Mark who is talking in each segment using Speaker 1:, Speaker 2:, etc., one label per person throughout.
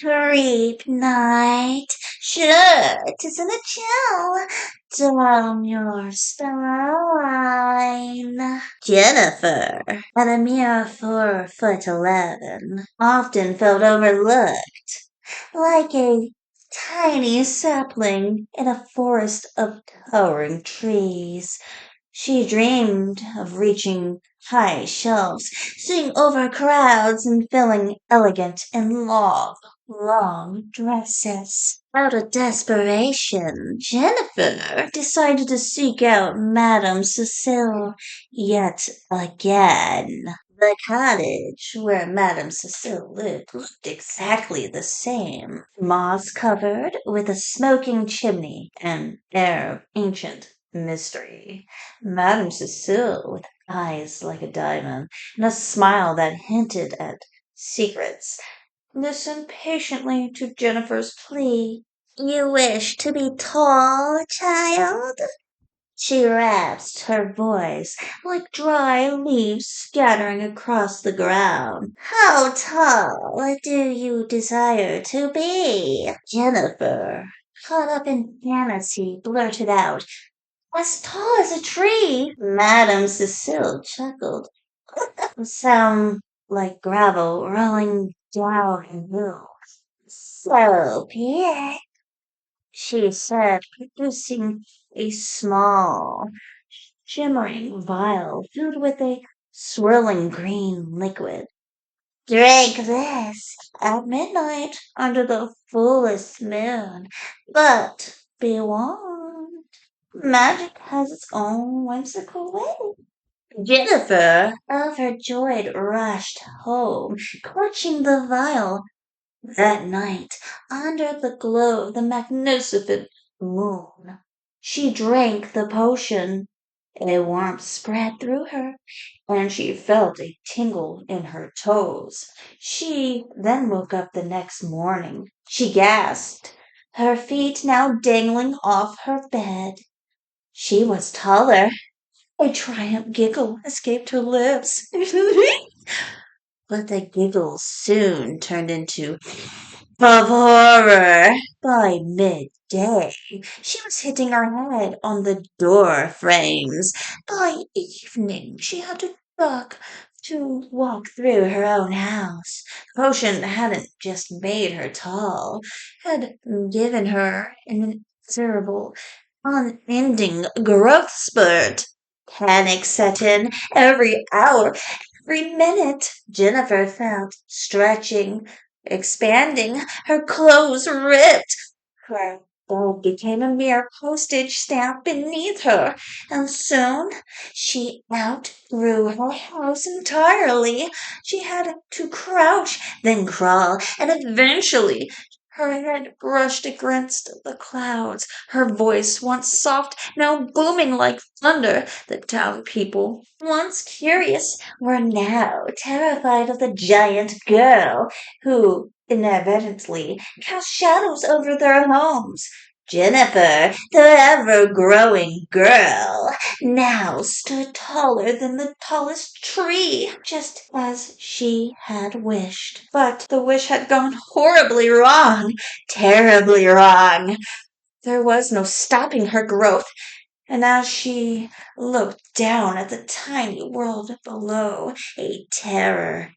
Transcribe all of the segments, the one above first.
Speaker 1: Creep night. Sure, tisn't it chill? Down your spine. Jennifer, at a mere 4'11", often felt overlooked, like a tiny sapling in a forest of towering trees. She dreamed of reaching high shelves, seeing over crowds, and feeling elegant in long, long dresses. Out of desperation, Jennifer decided to seek out Madame Cecile yet again. The cottage where Madame Cecile lived looked exactly the same, moss covered, with a smoking chimney and air of ancient mystery. Madame Cecile, with eyes like a diamond and a smile that hinted at secrets, listened patiently to Jennifer's plea. You wish to be tall, child? She rasped, her voice like dry leaves scattering across the ground. How tall do you desire to be? Jennifer, caught up in fantasy, blurted out, as tall as a tree. Madame Cecile chuckled. Sound like gravel rolling down a hill. So, Pierre, she said, producing a small, shimmering vial filled with a swirling green liquid. Drink this at midnight under the fullest moon. But be warned, magic has its own whimsical way. Jennifer, overjoyed, rushed home, clutching the vial. That night, under the glow of the magnificent moon, she drank the potion. A warmth spread through her, and she felt a tingle in her toes. She then woke up the next morning. She gasped, her feet now dangling off her bed. She was taller. A triumphant giggle escaped her lips. But the giggle soon turned into of horror. By midday, she was hitting her head on the door frames. By evening, she had to duck to walk through her own house. Potion hadn't just made her tall, had given her an inexorable, unending growth spurt. Panic set in every hour, every minute. Jennifer felt stretching, expanding, her clothes ripped. Her bed became a mere postage stamp beneath her, and soon she outgrew her house entirely. She had to crouch, then crawl, and eventually her head brushed against the clouds. Her voice, once soft, now booming like thunder. The town people, once curious, were now terrified of the giant girl who inadvertently cast shadows over their homes. Jennifer, the ever-growing girl, now stood taller than the tallest tree, just as she had wished. But the wish had gone horribly wrong, terribly wrong. There was no stopping her growth, and as she looked down at the tiny world below, a terror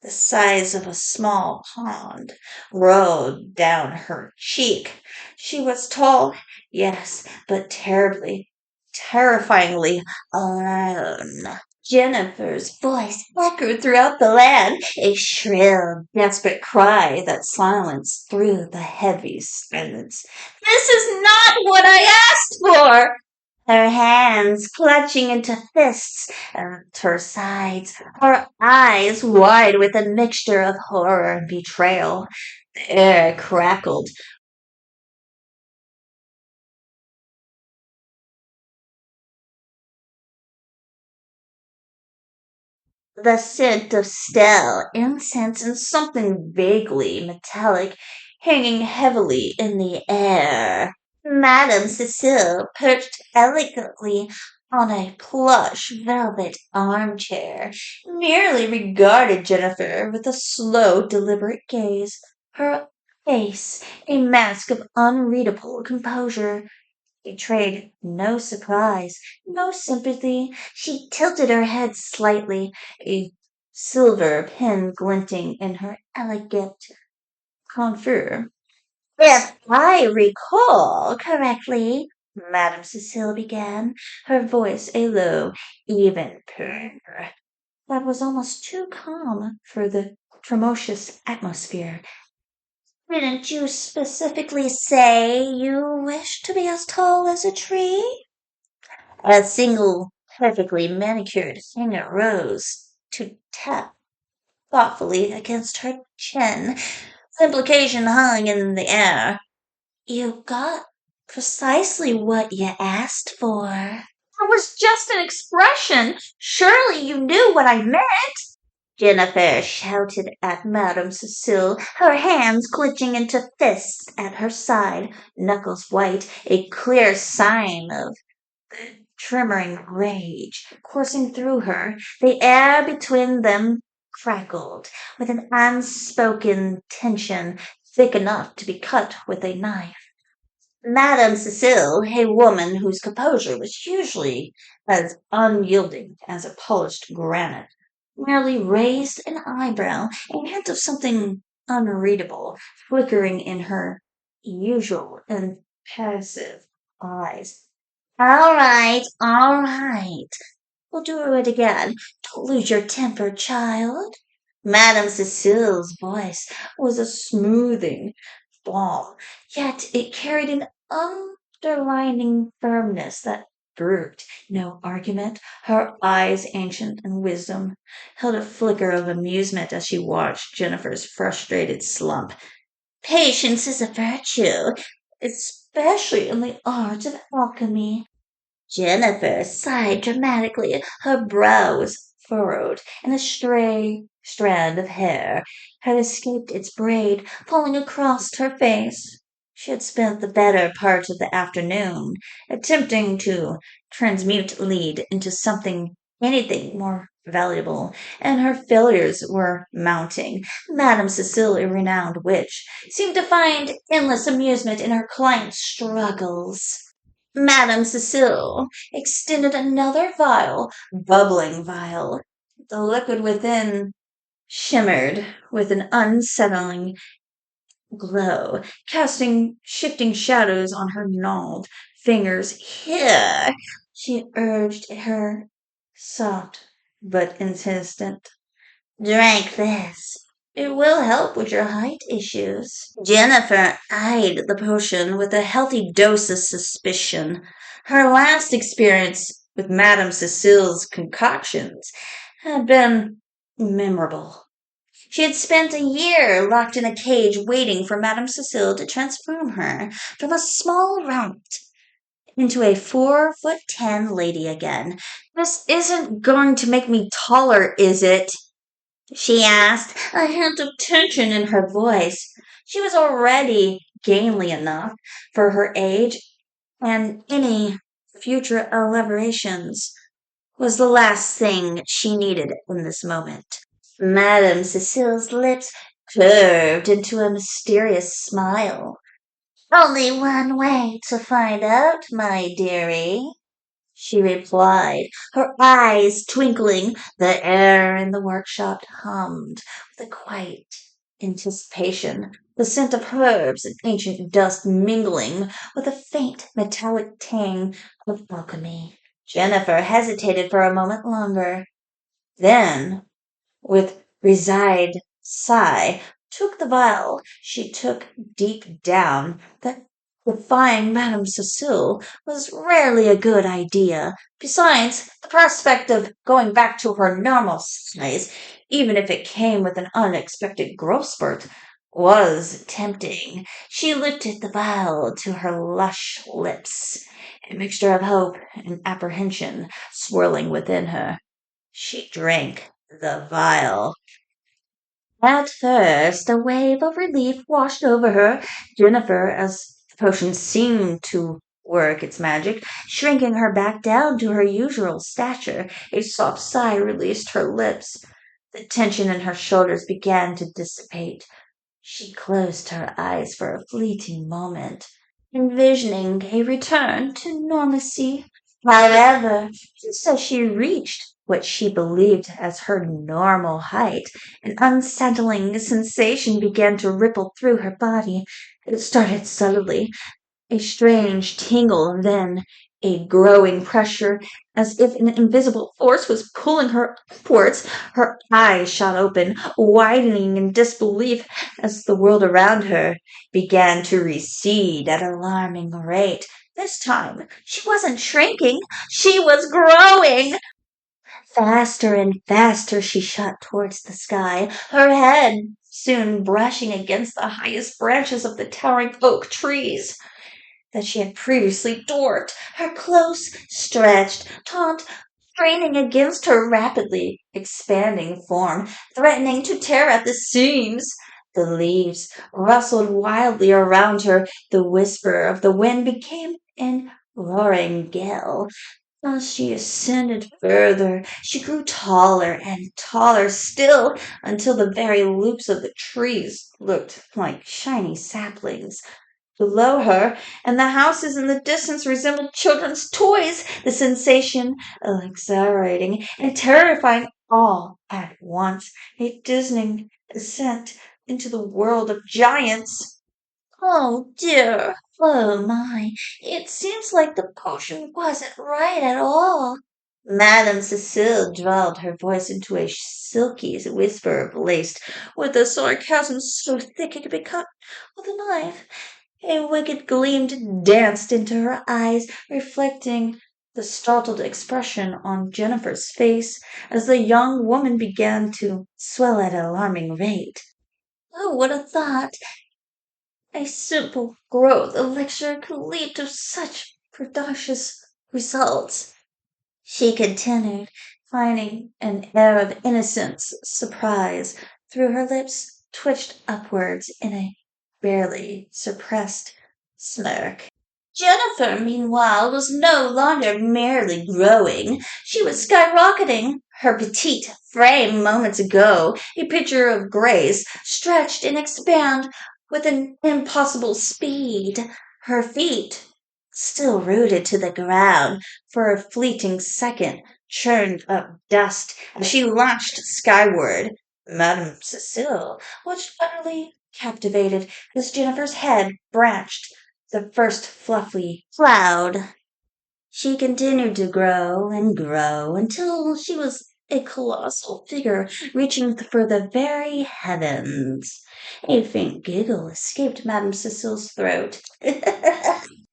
Speaker 1: the size of a small pond rolled down her cheek. She was tall, yes, but terribly, terrifyingly alone. Jennifer's voice echoed throughout the land, a shrill, desperate cry that silenced through the heavy silence. This is not what I asked for! Her hands clutching into fists at her sides, her eyes wide with a mixture of horror and betrayal. The air crackled. The scent of stale incense and something vaguely metallic hanging heavily in the air. Madame Cecile perched elegantly on a plush velvet armchair, merely regarded Jennifer with a slow, deliberate gaze. her face a mask of unreadable composure. Betrayed no surprise, no sympathy. She tilted her head slightly, a silver pin glinting in her elegant coiffure. If I recall correctly, Madame Cecile began, her voice a low, even purr that was almost too calm for the tremulous atmosphere. Didn't you specifically say you wish to be as tall as a tree? A single perfectly manicured finger rose to tap thoughtfully against her chin. The implication hung in the air. You got precisely what you asked for. It was just an expression. Surely you knew what I meant. Jennifer shouted at Madame Cecile, her hands clenching into fists at her side, knuckles white, a clear sign of tremoring rage coursing through her. The air between them crackled with an unspoken tension thick enough to be cut with a knife. Madame Cecile, a woman whose composure was usually as unyielding as a polished granite, merely raised an eyebrow, a hint of something unreadable flickering in her usual impassive eyes. All right. We'll do it again. Don't lose your temper, child. Madame Cecile's voice was a smoothing balm, yet it carried an underlining firmness that brooked no argument. Her eyes, ancient in wisdom, held a flicker of amusement as she watched Jennifer's frustrated slump. Patience is a virtue, especially in the art of alchemy. Jennifer sighed dramatically. Her brow was furrowed, and a stray strand of hair had escaped its braid, falling across her face. She had spent the better part of the afternoon attempting to transmute lead into anything more valuable, and her failures were mounting. Madame Cecile, a renowned witch, seemed to find endless amusement in her client's struggles. Madame Cecile extended another vial, bubbling vial. The liquid within shimmered with an unsettling glow, casting shifting shadows on her gnarled fingers. Here, she urged her soft but insistent. Drink this. It will help with your height issues. Jennifer eyed the potion with a healthy dose of suspicion. Her last experience with Madame Cecile's concoctions had been memorable. She had spent a year locked in a cage waiting for Madame Cecile to transform her from a small runt into a 4'10" lady again. This isn't going to make me taller, is it? She asked, a hint of tension in her voice. She was already gainly enough for her age, and any future elaborations was the last thing she needed in this moment. Madame Cecile's lips curved into a mysterious smile. Only one way to find out, my dearie, she replied, her eyes twinkling. The air in the workshop hummed with a quiet anticipation, the scent of herbs and ancient dust mingling with a faint metallic tang of alchemy. Jennifer hesitated for a moment longer, then with resigned sigh, took the vial. She took deep down that defying Madame Cecile was rarely a good idea. Besides, the prospect of going back to her normal size, even if it came with an unexpected growth spurt, was tempting. She lifted the vial to her lush lips, a mixture of hope and apprehension swirling within her. She drank the vial. At first, a wave of relief washed over her. Jennifer, as the potion seemed to work its magic, shrinking her back down to her usual stature, a soft sigh released her lips. The tension in her shoulders began to dissipate. She closed her eyes for a fleeting moment, envisioning a return to normalcy. However, just as she reached what she believed as her normal height, an unsettling sensation began to ripple through her body. It started subtly, a strange tingle, then a growing pressure, as if an invisible force was pulling her upwards. Her eyes shot open, widening in disbelief as the world around her began to recede at an alarming rate. This time, she wasn't shrinking, she was growing. Faster and faster she shot towards the sky, her head soon brushing against the highest branches of the towering oak trees that she had previously dwarfed, her close, stretched, taunt straining against her rapidly expanding form, threatening to tear at the seams. The leaves rustled wildly around her. The whisper of the wind became an roaring gale. As she ascended further, she grew taller and taller still until the very loops of the trees looked like shiny saplings below her, and the houses in the distance resembled children's toys, the sensation exhilarating and terrifying all at once, a dizzying ascent into the world of giants. Oh dear, oh my, it seems like the potion wasn't right at all. Madame Cecile drawled, her voice into a silky whisper laced with a sarcasm so thick it could be cut with a knife. A wicked gleam danced into her eyes, reflecting the startled expression on Jennifer's face as the young woman began to swell at an alarming rate. Who would have thought a simple growth elixir could lead to such prodigious results? She continued, finding an air of innocence, surprise, through her lips twitched upwards in a barely suppressed smirk. Jennifer, meanwhile, was no longer merely growing. She was skyrocketing. Her petite frame moments ago, a picture of grace, stretched and expanded with an impossible speed. Her feet, still rooted to the ground for a fleeting second, churned up dust as she launched skyward. Madame Cecile watched utterly captivated as Jennifer's head branched the first fluffy cloud. She continued to grow and grow until she was a colossal figure reaching for the very heavens. A faint giggle escaped Madame Cecile's throat.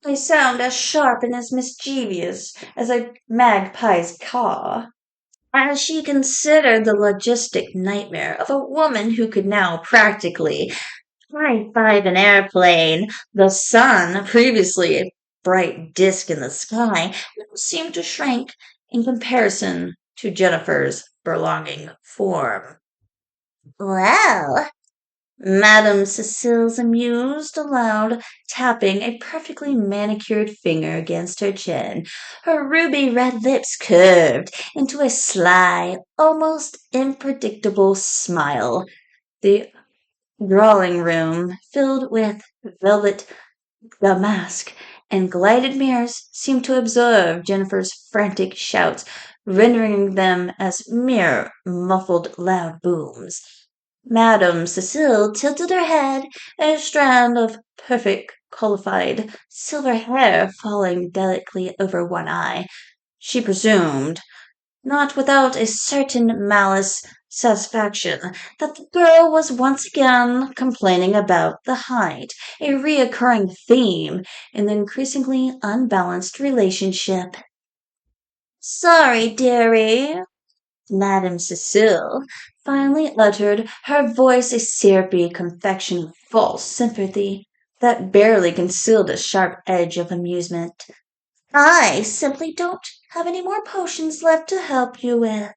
Speaker 1: A sound as sharp and as mischievous as a magpie's caw. As she considered the logistic nightmare of a woman who could now practically high-five an airplane, the sun, previously a bright disk in the sky, now seemed to shrink in comparison to Jennifer's belonging form. Well, Madame Cecile's amused aloud, tapping a perfectly manicured finger against her chin. Her ruby red lips curved into a sly, almost unpredictable smile. The drawing room, filled with velvet damask and gilded mirrors, seemed to observe Jennifer's frantic shouts, rendering them as mere muffled loud booms. Madame Cecile tilted her head, a strand of perfect qualified silver hair falling delicately over one eye. She presumed, not without a certain malice satisfaction, that the girl was once again complaining about the height, a reoccurring theme in the increasingly unbalanced relationship. Sorry, dearie, Madame Cecile finally uttered, her voice a syrupy confection of false sympathy that barely concealed a sharp edge of amusement. I simply don't have any more potions left to help you with.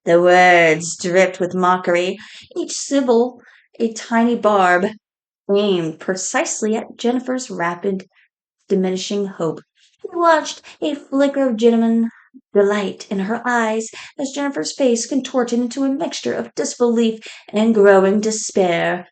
Speaker 1: The words dripped with mockery, each syllable a tiny barb aimed precisely at Jennifer's rapid diminishing hope. He watched a flicker of genuine delight in her eyes as Jennifer's face contorted into a mixture of disbelief and growing despair.